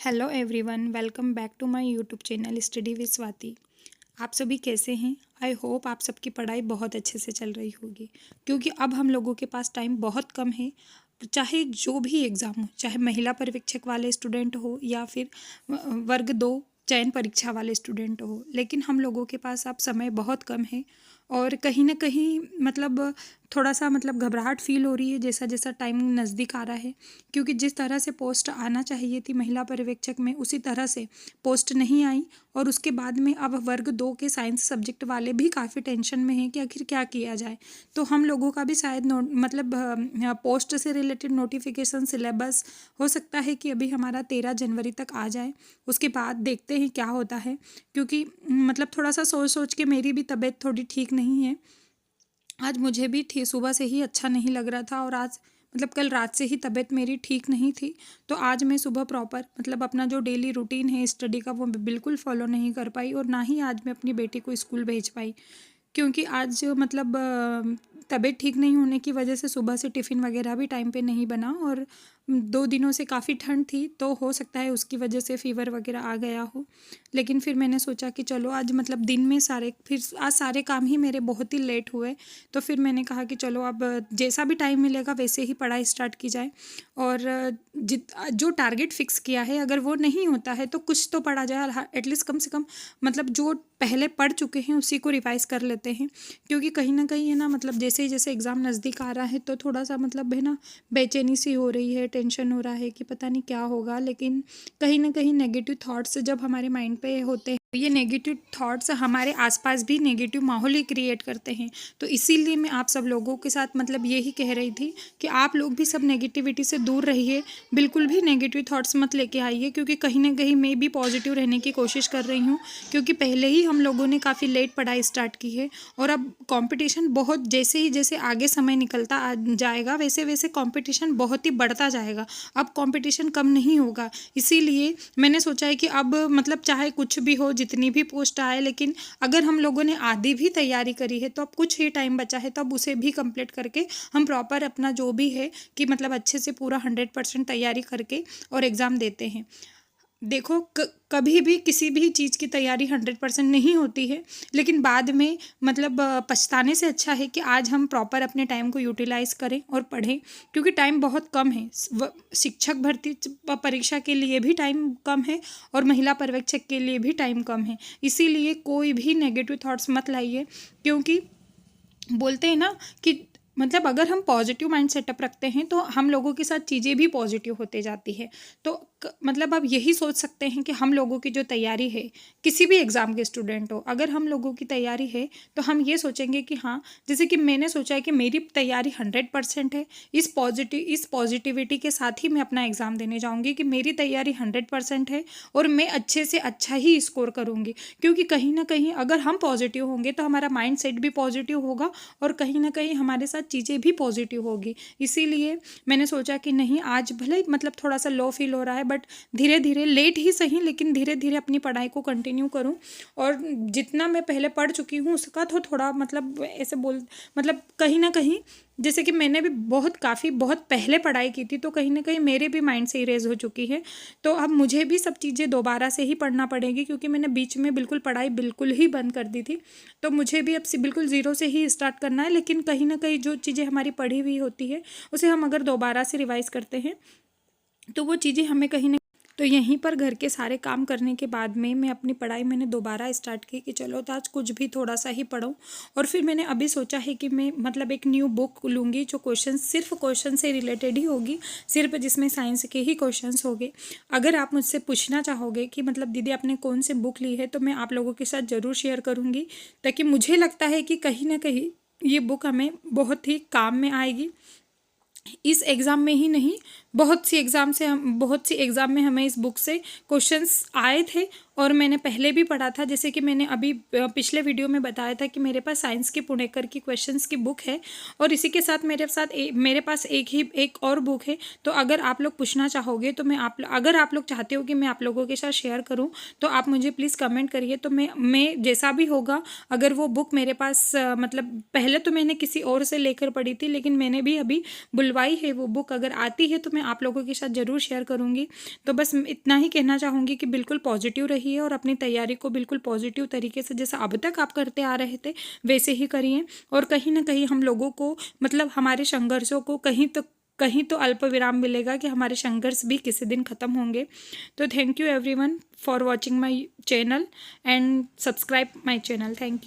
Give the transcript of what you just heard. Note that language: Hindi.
Hello everyone, welcome back to my YouTube channel study with Swati. आप सभी कैसे हैं? आई होप आप सबकी पढ़ाई बहुत अच्छे से चल रही होगी, क्योंकि अब हम लोगों के पास टाइम बहुत कम है। चाहे जो भी एग्ज़ाम हो, चाहे महिला पर्यवेक्षक वाले स्टूडेंट हो या फिर वर्ग 2 चयन परीक्षा वाले स्टूडेंट हो, लेकिन हम लोगों के पास अब समय बहुत कम है। और कहीं ना कहीं थोड़ा सा घबराहट फील हो रही है जैसा जैसा टाइम नज़दीक आ रहा है, क्योंकि जिस तरह से पोस्ट आना चाहिए थी महिला पर्यवेक्षक में उसी तरह से पोस्ट नहीं आई। और उसके बाद में अब वर्ग 2 के साइंस सब्जेक्ट वाले भी काफ़ी टेंशन में हैं कि आखिर क्या किया जाए। तो हम लोगों का भी शायद पोस्ट से रिलेटेड नोटिफिकेशन सिलेबस हो सकता है कि अभी हमारा 13 जनवरी तक आ जाए। उसके बाद देखते हैं क्या होता है, क्योंकि थोड़ा सा सोच सोच के मेरी भी तबीयत थोड़ी ठीक नहीं है। आज मुझे भी सुबह से ही अच्छा नहीं लग रहा था, और आज कल रात से ही तबीयत मेरी ठीक नहीं थी। तो आज मैं सुबह प्रॉपर अपना जो डेली रूटीन है स्टडी का वो बिल्कुल फॉलो नहीं कर पाई, और ना ही आज मैं अपनी बेटी को स्कूल भेज पाई, क्योंकि आज तबीयत ठीक नहीं होने की वजह से सुबह से टिफ़िन वगैरह भी टाइम पे नहीं बना। और 2 दिनों से काफ़ी ठंड थी, तो हो सकता है उसकी वजह से फ़ीवर वगैरह आ गया हो। लेकिन फिर मैंने सोचा कि चलो आज दिन में आज सारे काम ही मेरे बहुत ही लेट हुए। तो फिर मैंने कहा कि चलो अब जैसा भी टाइम मिलेगा वैसे ही पढ़ाई स्टार्ट की जाए। और जो टारगेट फिक्स किया है अगर वो नहीं होता है तो कुछ तो पढ़ा जाए, एटलीस्ट कम से कम जो पहले पढ़ चुके हैं उसी को रिवाइज़ कर लेते हैं। क्योंकि कहीं ना कहीं है ना, जैसे ही जैसे एग्ज़ाम नज़दीक आ रहा है तो थोड़ा सा है ना, बेचैनी सी हो रही है, टेंशन हो रहा है कि पता नहीं क्या होगा। लेकिन कहीं ना कहीं नेगेटिव थॉट्स जब हमारे माइंड पे होते हैं, ये नेगेटिव थॉट्स हमारे आसपास भी नेगेटिव माहौल ही क्रिएट करते हैं। तो इसीलिए मैं आप सब लोगों के साथ यही कह रही थी कि आप लोग भी सब नेगेटिविटी से दूर रहिए, बिल्कुल भी नेगेटिव थॉट्स मत लेके आइए। क्योंकि कहीं ना कहीं मैं भी पॉजिटिव रहने की कोशिश कर रही हूँ, क्योंकि पहले ही हम लोगों ने काफ़ी लेट पढ़ाई स्टार्ट की है। और अब कंपटीशन बहुत, जैसे ही जैसे आगे समय निकलता जाएगा वैसे वैसे कंपटीशन बहुत ही बढ़ता जाएगा। अब कंपटीशन कम नहीं होगा। इसीलिए मैंने सोचा है कि अब चाहे कुछ भी हो, जितनी भी पोस्ट आए, लेकिन अगर हम लोगों ने आधी भी तैयारी करी है तो अब कुछ ही टाइम बचा है, तो अब उसे भी कंप्लीट करके हम प्रॉपर अपना जो भी है कि अच्छे से पूरा 100% तैयारी करके और एग्ज़ाम देते हैं। देखो, कभी भी किसी भी चीज़ की तैयारी 100% नहीं होती है, लेकिन बाद में पछताने से अच्छा है कि आज हम प्रॉपर अपने टाइम को यूटिलाइज़ करें और पढ़ें। क्योंकि टाइम बहुत कम है, शिक्षक भर्ती परीक्षा के लिए भी टाइम कम है और महिला पर्यवेक्षक के लिए भी टाइम कम है। इसीलिए कोई भी नेगेटिव थॉट्स मत लाइए, क्योंकि बोलते हैं ना कि अगर हम पॉजिटिव माइंड सेटअप रखते हैं तो हम लोगों के साथ चीज़ें भी पॉजिटिव होते जाती है। तो आप यही सोच सकते हैं कि हम लोगों की जो तैयारी है, किसी भी एग्ज़ाम के स्टूडेंट हो, अगर हम लोगों की तैयारी है तो हम ये सोचेंगे कि हाँ, जैसे कि मैंने सोचा है कि मेरी तैयारी 100% है। इस पॉजिटिविटी के साथ ही मैं अपना एग्ज़ाम देने जाऊँगी कि मेरी तैयारी 100% है और मैं अच्छे से अच्छा ही स्कोर करूँगी। क्योंकि कहीं ना कहीं अगर हम पॉजिटिव होंगे तो हमारा माइंड सेट भी पॉजिटिव होगा और कहीं ना कहीं हमारे साथ चीज़ें भी पॉजिटिव होगी। इसीलिए मैंने सोचा कि नहीं, आज भले ही थोड़ा सा लो फील हो रहा है, बट धीरे धीरे, लेट ही सही लेकिन धीरे धीरे अपनी पढ़ाई को कंटिन्यू करूं। और जितना मैं पहले पढ़ चुकी हूँ उसका तो थोड़ा ऐसे कहीं ना कहीं, जैसे कि मैंने भी बहुत पहले पढ़ाई की थी, तो कहीं ना कहीं मेरे भी माइंड से इरेज हो चुकी है। तो अब मुझे भी सब चीज़ें दोबारा से ही पढ़ना पड़ेगी, क्योंकि मैंने बीच में पढ़ाई बिल्कुल ही बंद कर दी थी। तो मुझे भी अब से बिल्कुल ज़ीरो से ही स्टार्ट करना है। लेकिन कहीं ना कहीं जो चीज़ें हमारी पढ़ी हुई होती है उसे हम अगर दोबारा से रिवाइज़ करते हैं तो वो चीज़ें हमें कहीं ना, तो यहीं पर घर के सारे काम करने के बाद में मैं अपनी पढ़ाई मैंने दोबारा स्टार्ट की कि चलो तो आज कुछ भी थोड़ा सा ही पढ़ूं। और फिर मैंने अभी सोचा है कि मैं एक न्यू बुक लूँगी जो सिर्फ क्वेश्चन से रिलेटेड ही होगी, सिर्फ जिसमें साइंस के ही क्वेश्चंस होंगे। अगर आप मुझसे पूछना चाहोगे कि दीदी आपने कौन सी बुक ली है, तो मैं आप लोगों के साथ ज़रूर शेयर करूँगी, ताकि मुझे लगता है कि कहीं ना कहीं ये बुक हमें बहुत ही काम में आएगी। इस एग्ज़ाम में ही नहीं, बहुत सी एग्ज़ाम में हमें इस बुक से क्वेश्चंस आए थे और मैंने पहले भी पढ़ा था। जैसे कि मैंने अभी पिछले वीडियो में बताया था कि मेरे पास साइंस की पुणेकर की क्वेश्चंस की बुक है, और इसी के साथ मेरे पास एक और बुक है। तो अगर आप लोग पूछना चाहोगे तो अगर आप लोग चाहते हो कि मैं आप लोगों के साथ शेयर करूं तो आप मुझे प्लीज़ कमेंट करिए। तो मैं जैसा भी होगा, अगर वो बुक मेरे पास पहले तो मैंने किसी और से लेकर पढ़ी थी, लेकिन मैंने भी अभी बुलवाई है वो बुक, अगर आती है तो मैं आप लोगों के साथ ज़रूर शेयर करूँगी। तो बस इतना ही कहना चाहूँगी कि बिल्कुल पॉजिटिव रहिए और अपनी तैयारी को बिल्कुल पॉजिटिव तरीके से जैसा अब तक आप करते आ रहे थे वैसे ही करिए। और कहीं ना कहीं हम लोगों को मतलब हमारे संघर्षों को कहीं तो अल्प विराम मिलेगा कि हमारे संघर्ष भी किसी दिन ख़त्म होंगे। तो thank you everyone for watching my channel and subscribe my channel. Thank you.